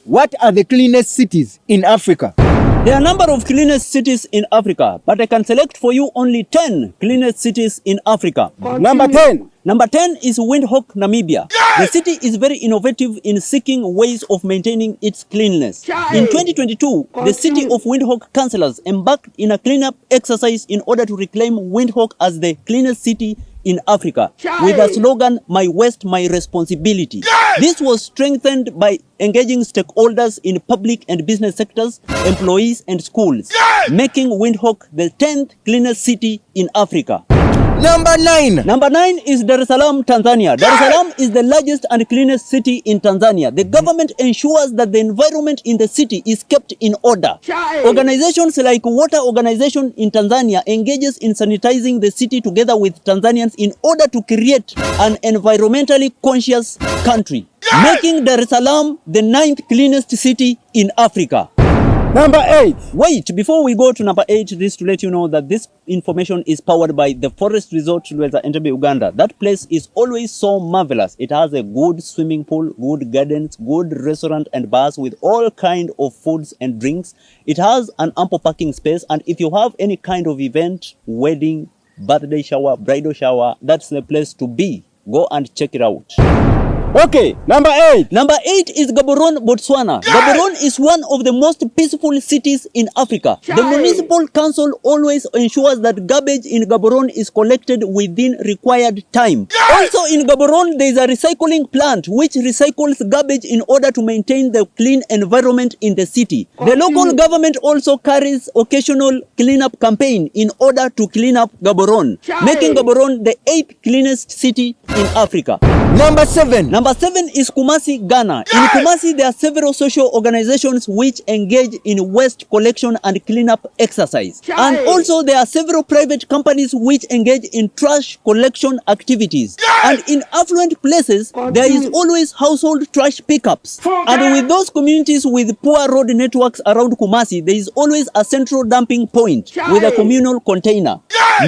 What are the cleanest cities in Africa? There are a number of cleanest cities in Africa, but I can select for you only 10 cleanest cities in Africa. Number 10. Number 10 is Windhoek, Namibia. The city is very innovative in seeking ways of maintaining its cleanliness. In 2022, the city of Windhoek councillors embarked in a cleanup exercise in order to reclaim Windhoek as the cleanest city in Africa with the slogan, "My Waste, My Responsibility." This was strengthened by engaging stakeholders in public and business sectors, employees and schools, making Windhoek the 10th cleanest city in Africa. Number 9. Number 9 is Dar es Salaam, Tanzania. Dar es Salaam is the largest and cleanest city in Tanzania. The government ensures that the environment in the city is kept in order. Organizations like Water Organization in Tanzania engages in sanitizing the city together with Tanzanians in order to create an environmentally conscious country, making Dar es Salaam the 9th cleanest city in Africa. Number 8. Wait, before we go to number 8, this to let you know that this information is powered by the Forest Resort Lweza, Entebbe, Uganda. That place is always so marvelous. It has a good swimming pool, good gardens, good restaurant and bars with all kind of foods and drinks. It has an ample parking space, and if you have any kind of event, wedding, birthday shower, bridal shower, that's the place to be. Go and check it out. Okay, number 8. Number 8 is Gaborone, Botswana. Gaborone is one of the most peaceful cities in Africa. The municipal council always ensures that garbage in Gaborone is collected within required time. Also in Gaborone, there is a recycling plant which recycles garbage in order to maintain the clean environment in the city. The local government also carries occasional cleanup campaign in order to clean up Gaborone, making Gaborone the 8th cleanest city in Africa. Number 7. Number 7 is Kumasi, Ghana. In Kumasi, there are several social organizations which engage in waste collection and cleanup exercise. And also there are several private companies which engage in trash collection activities. And in affluent places, there is always household trash pickups. And with those communities with poor road networks around Kumasi, there is always a central dumping point with a communal container,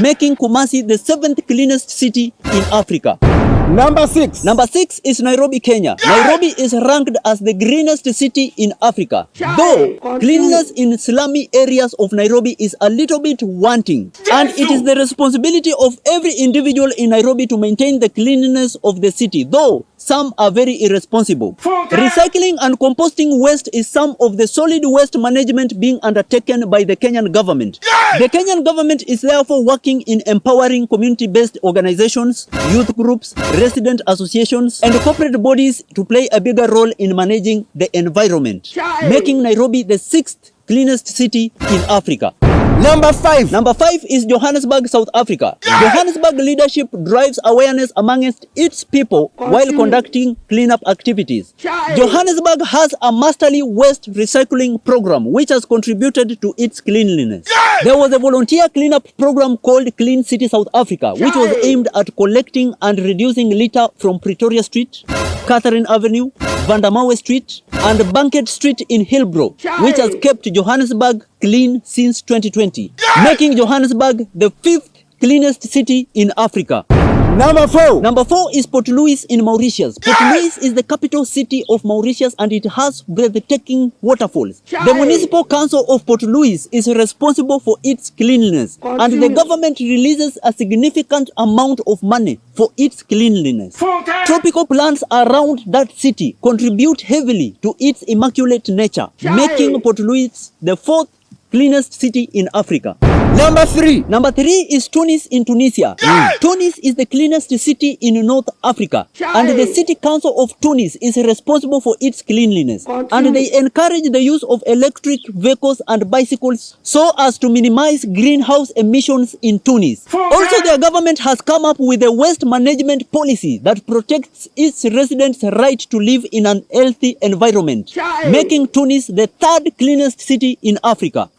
making Kumasi the 7th cleanest city in Africa. Number 6. Number 6 is Nairobi, Kenya. Nairobi is ranked as the greenest city in Africa. Though cleanliness in slummy areas of Nairobi is a little bit wanting. And it is the responsibility of every individual in Nairobi to maintain the cleanliness of the city, though some are very irresponsible. Recycling and composting waste is some of the solid waste management being undertaken by the Kenyan government. The Kenyan government is therefore working in empowering community-based organizations, youth groups, resident associations, and corporate bodies to play a bigger role in managing the environment, making Nairobi the 6th cleanest city in Africa. Number 5. Number 5 is Johannesburg, South Africa. Johannesburg leadership drives awareness amongst its people while conducting cleanup activities. Johannesburg has a masterly waste recycling program which has contributed to its cleanliness. There was a volunteer cleanup program called Clean City South Africa, which was aimed at collecting and reducing litter from Pretoria Street, Catherine Avenue, Vandamawe Street, and Banket Street in Hillbrow, which has kept Johannesburg clean since 2020, making Johannesburg the 5th cleanest city in Africa. Number 4. Number 4 is Port Louis in Mauritius. Port Louis is the capital city of Mauritius and it has breathtaking waterfalls. The municipal council of Port Louis is responsible for its cleanliness and the government releases a significant amount of money for its cleanliness. Tropical plants around that city contribute heavily to its immaculate nature, making Port Louis the 4th cleanest city in Africa. Number 3. Number 3 is Tunis in Tunisia. Tunis is the cleanest city in North Africa. And the city council of Tunis is responsible for its cleanliness. And they encourage the use of electric vehicles and bicycles so as to minimize greenhouse emissions in Tunis. Also, their government has come up with a waste management policy that protects its residents' right to live in an healthy environment, making Tunis the 3rd cleanest city in Africa.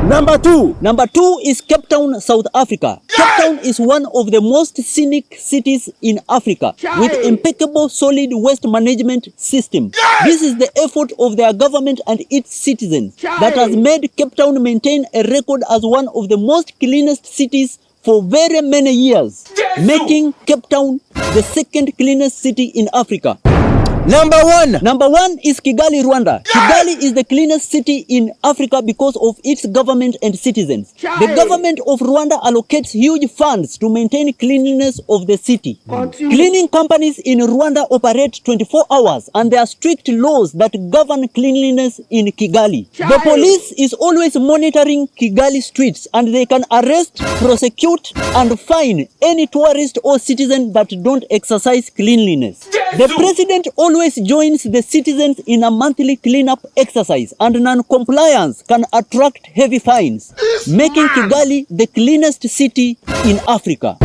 Number 2. Number 2 is Cape Town, South Africa. Cape Town is one of the most scenic cities in Africa with impeccable solid waste management system. This is the effort of their government and its citizens that has made Cape Town maintain a record as one of the most cleanest cities for very many years, making Cape Town the 2nd cleanest city in Africa. Number 1. Number 1 is Kigali, Rwanda. Kigali is the cleanest city in Africa because of its government and citizens. The government of Rwanda allocates huge funds to maintain cleanliness of the city. Cleaning companies in Rwanda operate 24 hours and there are strict laws that govern cleanliness in Kigali. The police is always monitoring Kigali streets and they can arrest, prosecute and fine any tourist or citizen that don't exercise cleanliness. The president always joins the citizens in a monthly cleanup exercise and non-compliance can attract heavy fines, making Kigali the cleanest city in Africa.